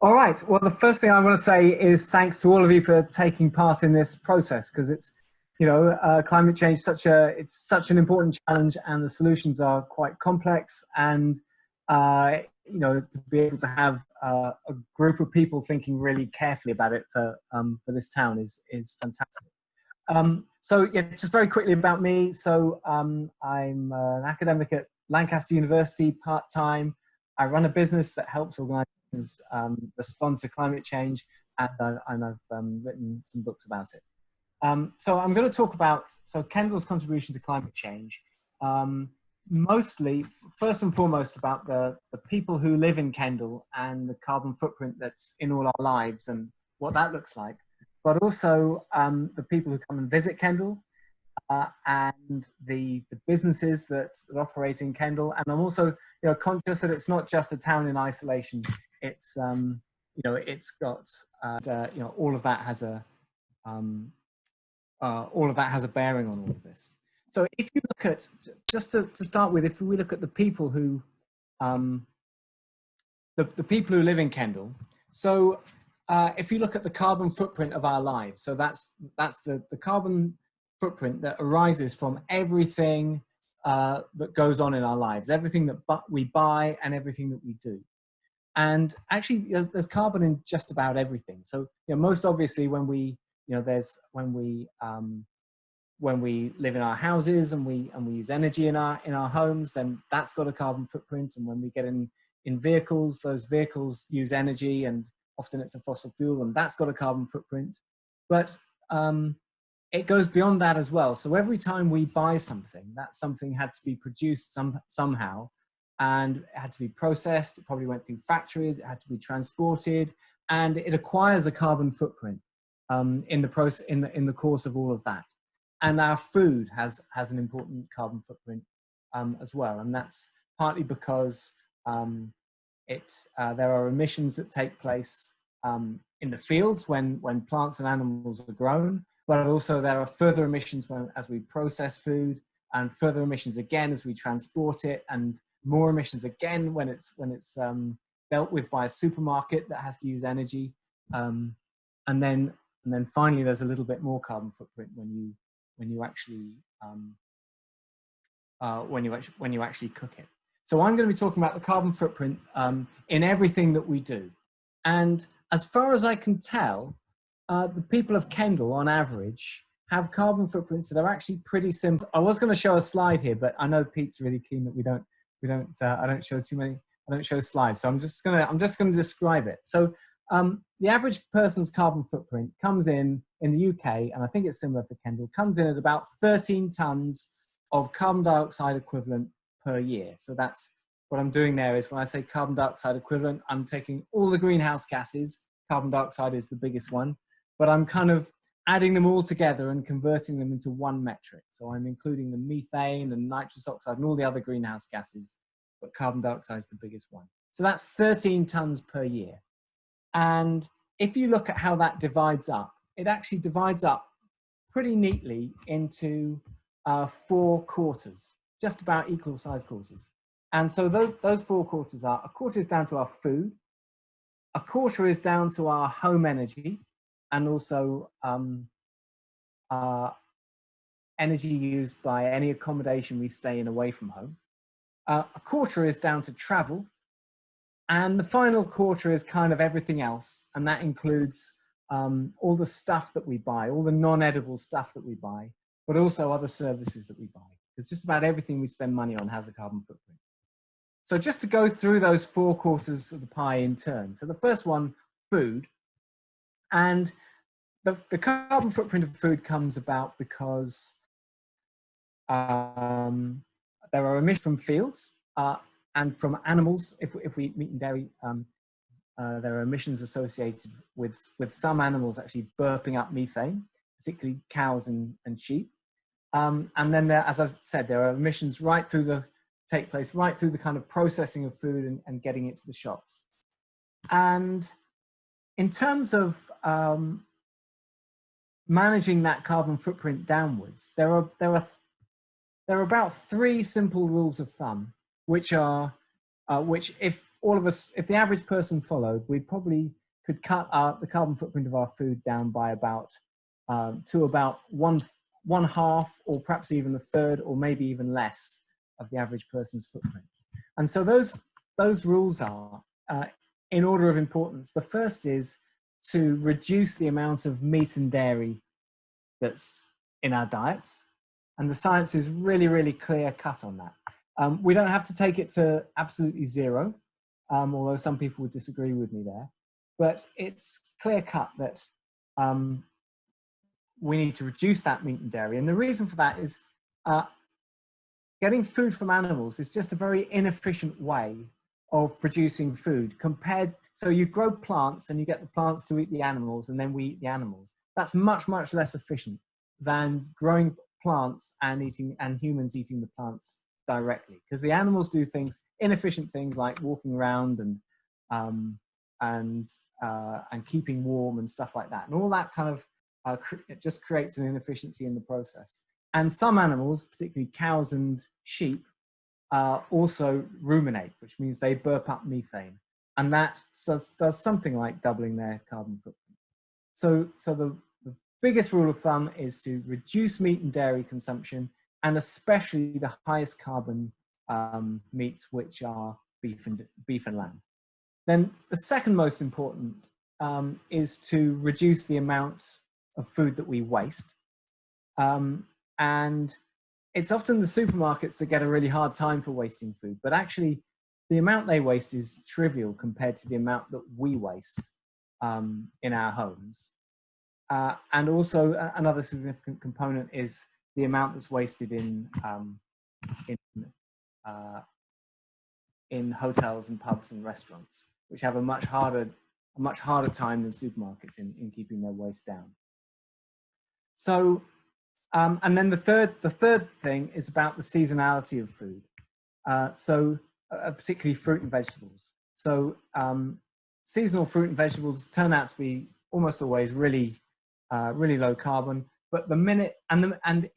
All right. Well, the first thing I want to say is thanks to all of you for taking part in this process, because it's, climate change it's such an important challenge, and the solutions are quite complex. And to be able to have a group of people thinking really carefully about it for this town is fantastic. So yeah, just very quickly about me. So I'm an academic at Lancaster University part-time. I run a business that helps organizations respond to climate change, and I've written some books about it. So I'm going to talk about Kendal's contribution to climate change, mostly, first and foremost, about the people who live in Kendal and the carbon footprint that's in all our lives and what that looks like, but also the people who come and visit Kendal, and the businesses that operate in Kendal. And I'm also conscious that it's not just a town in isolation. It's it's got all of that has a bearing on all of this. So if you look at, just to start with, if we look at the people who the people who live in Kendal, so if you look at the carbon footprint of our lives, so that's the carbon footprint that arises from everything that goes on in our lives, everything that we buy and everything that we do. And actually there's carbon in just about everything. So most obviously when we when we live in our houses and we use energy in our homes, then that's got a carbon footprint. And when we get in vehicles, those vehicles use energy, and often it's a fossil fuel, and that's got a carbon footprint. But it goes beyond that as well. So every time we buy something, that something had to be produced somehow, and it had to be processed. It probably went through factories. It had to be transported, and it acquires a carbon footprint in the course of all of that. And our food has an important carbon footprint as well, and that's partly because there are emissions that take place in the fields when plants and animals are grown, but also there are further emissions as we process food, and further emissions again as we transport it, and more emissions again when it's dealt with by a supermarket that has to use energy, and then finally there's a little bit more carbon footprint when you actually cook it. So I'm going to be talking about the carbon footprint in everything that we do. And as far as I can tell, the people of Kendal on average have carbon footprints that are actually pretty simple. I was going to show a slide here, but I know Pete's really keen that I don't show slides. So I'm just going to describe it. So the average person's carbon footprint comes in the UK, and I think it's similar for Kendal, comes in at about 13 tons of carbon dioxide equivalent per year. So that's what I'm doing there. Is when I say carbon dioxide equivalent, I'm taking all the greenhouse gases. Carbon dioxide is the biggest one, but I'm kind of adding them all together and converting them into one metric. So I'm including the methane and nitrous oxide and all the other greenhouse gases, but carbon dioxide is the biggest one. So that's 13 tons per year. And if you look at how that divides up, it actually divides up pretty neatly into 4 quarters, just about equal sized quarters. And so those 4 quarters are: a quarter is down to our food, a quarter is down to our home energy, and also energy used by any accommodation we stay in away from home. A quarter is down to travel, and the final quarter is kind of everything else, and that includes all the stuff that we buy, all the non-edible stuff that we buy, but also other services that we buy. It's just about everything we spend money on has a carbon footprint. So just to go through those 4 quarters of the pie in turn. So the first one, food. And the carbon footprint of food comes about because there are emissions from fields and from animals. If we eat meat and dairy, there are emissions associated with some animals actually burping up methane, particularly cows and sheep. And then as I've said, there are emissions take place right through the kind of processing of food and getting it to the shops. And in terms of managing that carbon footprint downwards, there are about 3 simple rules of thumb, which if all of us, if the average person followed, we probably could cut the carbon footprint of our food down by about to about one half, or perhaps even a third, or maybe even less of the average person's footprint. And so those rules are in order of importance. The first is to reduce the amount of meat and dairy that's in our diets. And the science is really, really clear cut on that. We don't have to take it to absolutely zero, although some people would disagree with me there. But it's clear cut that we need to reduce that meat and dairy. And the reason for that is getting food from animals is just a very inefficient way of producing food so you grow plants and you get the plants to eat the animals, and then we eat the animals. That's much, much less efficient than growing plants and humans eating the plants directly, because the animals do inefficient things like walking around and keeping warm and stuff like that, and all that kind of it just creates an inefficiency in the process. And some animals, particularly cows and sheep, also ruminate, which means they burp up methane, and that does something like doubling their carbon footprint. So the biggest rule of thumb is to reduce meat and dairy consumption, and especially the highest carbon meats, which are beef and lamb. Then the second most important is to reduce the amount of food that we waste. And it's often the supermarkets that get a really hard time for wasting food, but actually the amount they waste is trivial compared to the amount that we waste in our homes. And also another significant component is the amount that's wasted in hotels and pubs and restaurants, which have a much harder time than supermarkets in keeping their waste down. So, and then the third thing is about the seasonality of food. Particularly fruit and vegetables. So seasonal fruit and vegetables turn out to be almost always really low carbon. But the minute and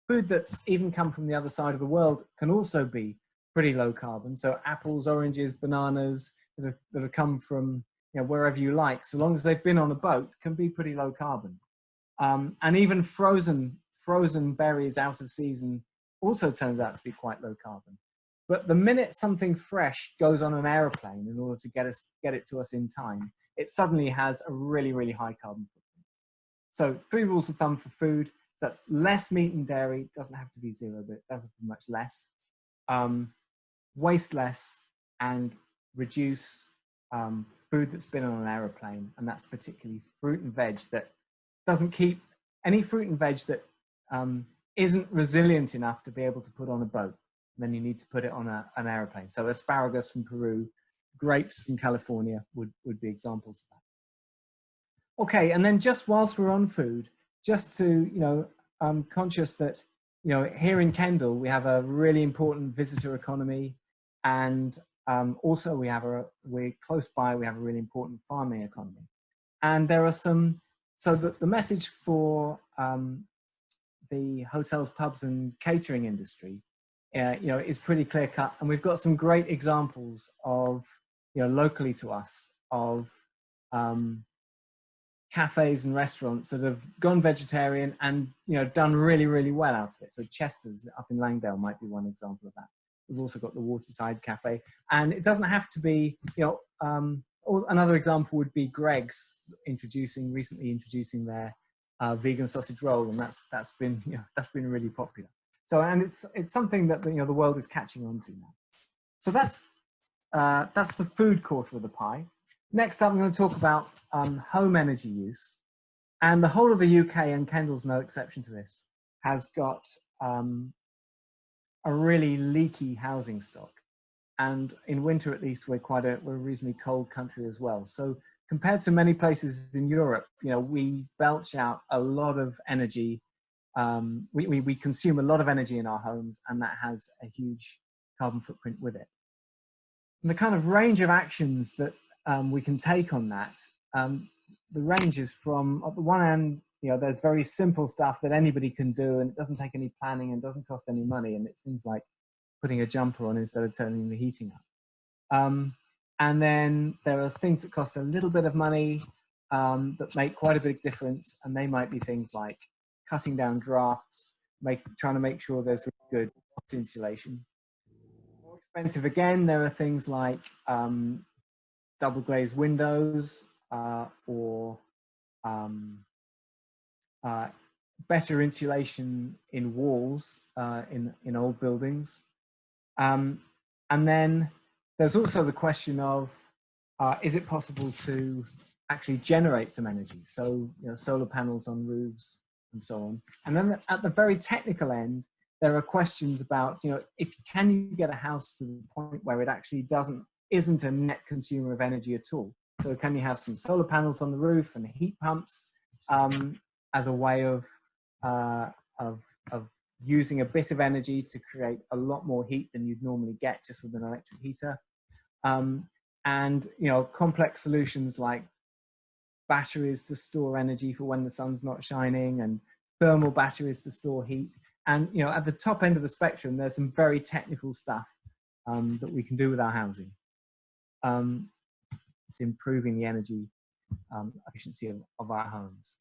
food that's even come from the other side of the world can also be pretty low carbon. So apples, oranges, bananas that have come from wherever you like, so long as they've been on a boat, can be pretty low carbon. And even frozen berries out of season also turns out to be quite low carbon. But the minute something fresh goes on an aeroplane in order to get it to us in time, it suddenly has a really, really high carbon footprint. So 3 rules of thumb for food. So that's less meat and dairy. It doesn't have to be zero, but it does have to be much less. Waste less, and reduce food that's been on an aeroplane, and that's particularly fruit and veg that doesn't keep any fruit and veg that isn't resilient enough to be able to put on a boat. Then you need to put it on an aeroplane. So asparagus from Peru, grapes from California would be examples of that. Okay, and then just whilst we're on food, just to, I'm conscious that, here in Kendal, we have a really important visitor economy, and also we're close by, we have a really important farming economy. And there are so the message for the hotels, pubs and catering industry is pretty clear cut, and we've got some great examples of locally to us of cafes and restaurants that have gone vegetarian and done really, really well out of it. So Chester's up in Langdale might be one example of that. We've also got the Waterside Cafe, and it doesn't have to be another example would be Greg's recently introducing their vegan sausage roll, and that's been really popular. So, and it's something that the world is catching on to now. So that's the food quarter of the pie. Next up, I'm going to talk about home energy use, and the whole of the UK, and Kendal's no exception to this, has got a really leaky housing stock. And in winter, at least, we're a reasonably cold country as well. So compared to many places in Europe, we belch out a lot of energy. We consume a lot of energy in our homes, and that has a huge carbon footprint with it. And the kind of range of actions that we can take on that, the range is from, on the one hand, there's very simple stuff that anybody can do, and it doesn't take any planning and doesn't cost any money, and it's things like putting a jumper on instead of turning the heating up. And then there are things that cost a little bit of money that make quite a big difference. And they might be things like cutting down drafts, trying to make sure there's really good insulation. More expensive again, there are things like double glazed windows or better insulation in walls in old buildings. And then there's also the question of, is it possible to actually generate some energy? So, solar panels on roofs and so on. And then at the very technical end, there are questions about, can you get a house to the point where it actually isn't a net consumer of energy at all? So can you have some solar panels on the roof and heat pumps as a way of using a bit of energy to create a lot more heat than you'd normally get just with an electric heater. And complex solutions like batteries to store energy for when the sun's not shining, and thermal batteries to store heat. And at the top end of the spectrum, there's some very technical stuff that we can do with our housing, improving the energy efficiency of our homes.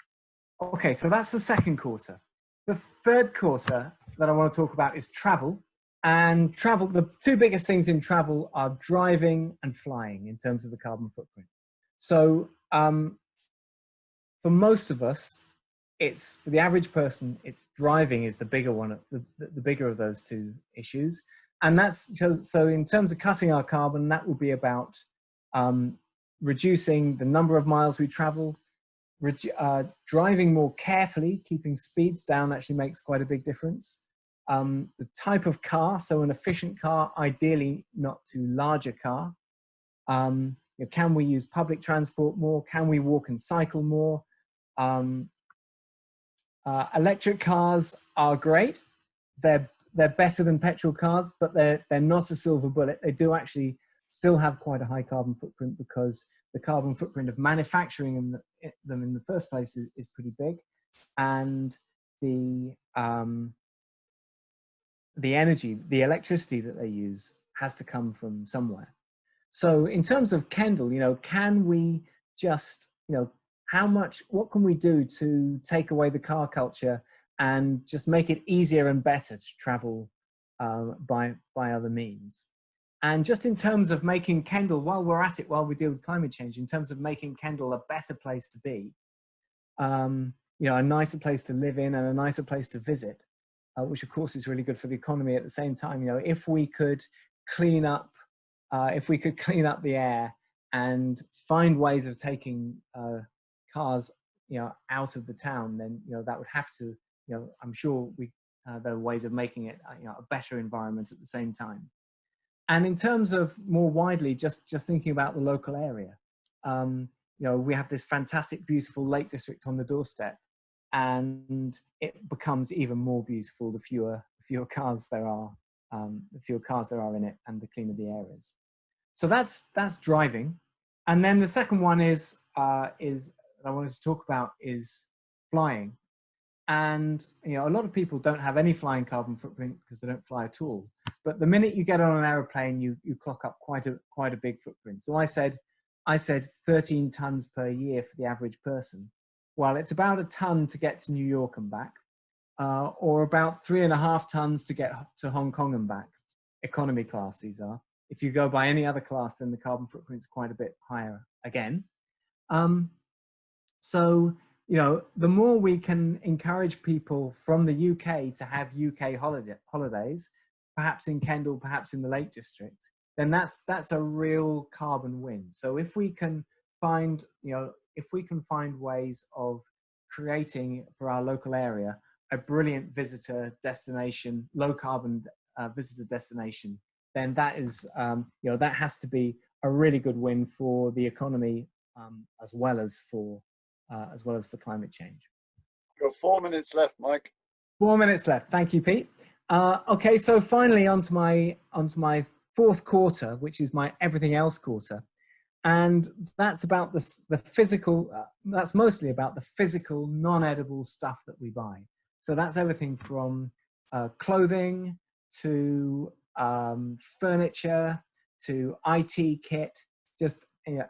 Okay, so that's the second quarter. The third quarter that I want to talk about is travel. And travel, the two biggest things in travel are driving and flying in terms of the carbon footprint. So for most of us, for the average person, it's driving is the bigger one, the bigger of those two issues. And so in terms of cutting our carbon, that will be about reducing the number of miles we travel. Driving more carefully, keeping speeds down actually makes quite a big difference. The type of car, so an efficient car, ideally not too large a car. Can we use public transport more? Can we walk and cycle more? Electric cars are great. They're better than petrol cars, but they're not a silver bullet. They do actually still have quite a high carbon footprint because the carbon footprint of manufacturing them in the first place is pretty big, and the energy, the electricity that they use has to come from somewhere. So in terms of Kendal, can we just, what can we do to take away the car culture and just make it easier and better to travel by other means? And just in terms of making Kendal, while we deal with climate change, in terms of making Kendal a better place to be, a nicer place to live in and a nicer place to visit, which of course is really good for the economy at the same time. If we could clean up the air and find ways of taking cars, out of the town, then that would have to, I'm sure there are ways of making it, a better environment at the same time. And in terms of more widely, just thinking about the local area, we have this fantastic, beautiful Lake District on the doorstep, and it becomes even more beautiful the fewer cars there are, in it, and the cleaner the air is. So that's driving. And then the second one is that I wanted to talk about is flying. And a lot of people don't have any flying carbon footprint because they don't fly at all. But the minute you get on an aeroplane, you clock up quite a big footprint. So I said 13 tons per year for the average person. Well, it's about a ton to get to New York and back, or about 3.5 tons to get to Hong Kong and back. Economy class, these are. If you go by any other class, then the carbon footprint is quite a bit higher again. So, the more we can encourage people from the UK to have UK holidays, perhaps in Kendal, perhaps in the Lake District, then that's a real carbon win. So if we can find, ways of creating for our local area a brilliant visitor destination, low carbon visitor destination, then that is, that has to be a really good win for the economy, as well as for climate change. You've got 4 minutes left, Mike. 4 minutes left. Thank you, Pete. Okay, so finally onto my fourth quarter, which is my everything else quarter, and that's about the physical. That's mostly about the physical, non-edible stuff that we buy. So that's everything from clothing to furniture to IT kit just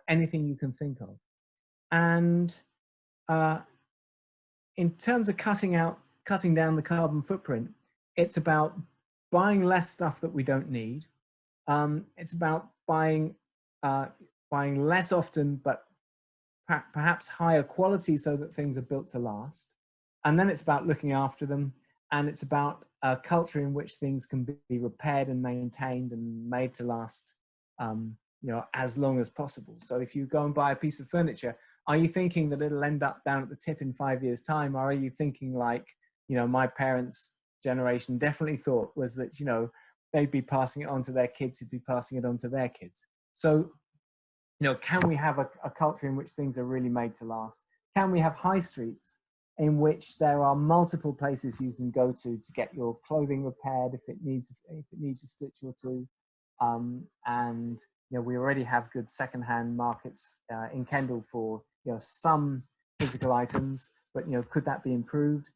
anything you can think of. And in terms of cutting down the carbon footprint, it's about buying less stuff that we don't need. It's about buying less often, but perhaps higher quality so that things are built to last. And then it's about looking after them. And it's about a culture in which things can be repaired and maintained and made to last, as long as possible. So if you go and buy a piece of furniture, are you thinking that it'll end up down at the tip in 5 years' time? Or are you thinking like, my parents' generation definitely thought was that, they'd be passing it on to their kids who'd be passing it on to their kids. So, can we have a culture in which things are really made to last? Can we have high streets in which there are multiple places you can go to get your clothing repaired if it needs a stitch or two? And we already have good secondhand markets in Kendal for some physical items, but could that be improved?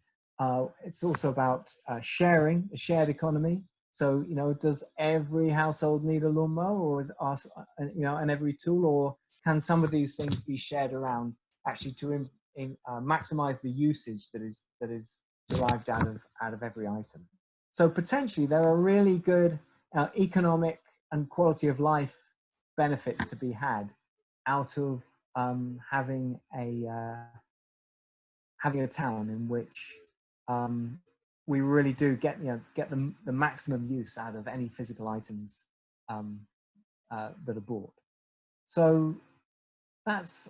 It's also about sharing, a shared economy. So does every household need a lawnmower, or is and every tool, or can some of these things be shared around actually to maximize the usage that is derived out of every item? So potentially there are really good economic and quality of life benefits to be had out of having a town in which we really do get the maximum use out of any physical items that are bought. So that's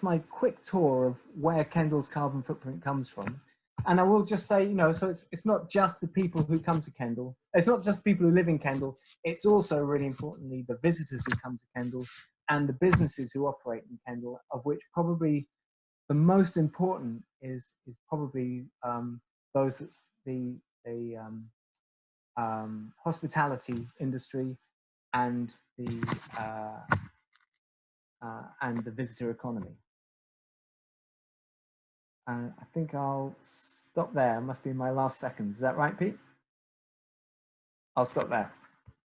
my quick tour of where Kendal's carbon footprint comes from. And I will just say, so it's not just the people who come to Kendal. It's not just people who live in Kendal. It's also really importantly the visitors who come to Kendal and the businesses who operate in Kendal, of which probably the most important is probably those that's the hospitality industry and the visitor economy. I think I'll stop there. It must be my last seconds. Is that right, Pete? I'll stop there.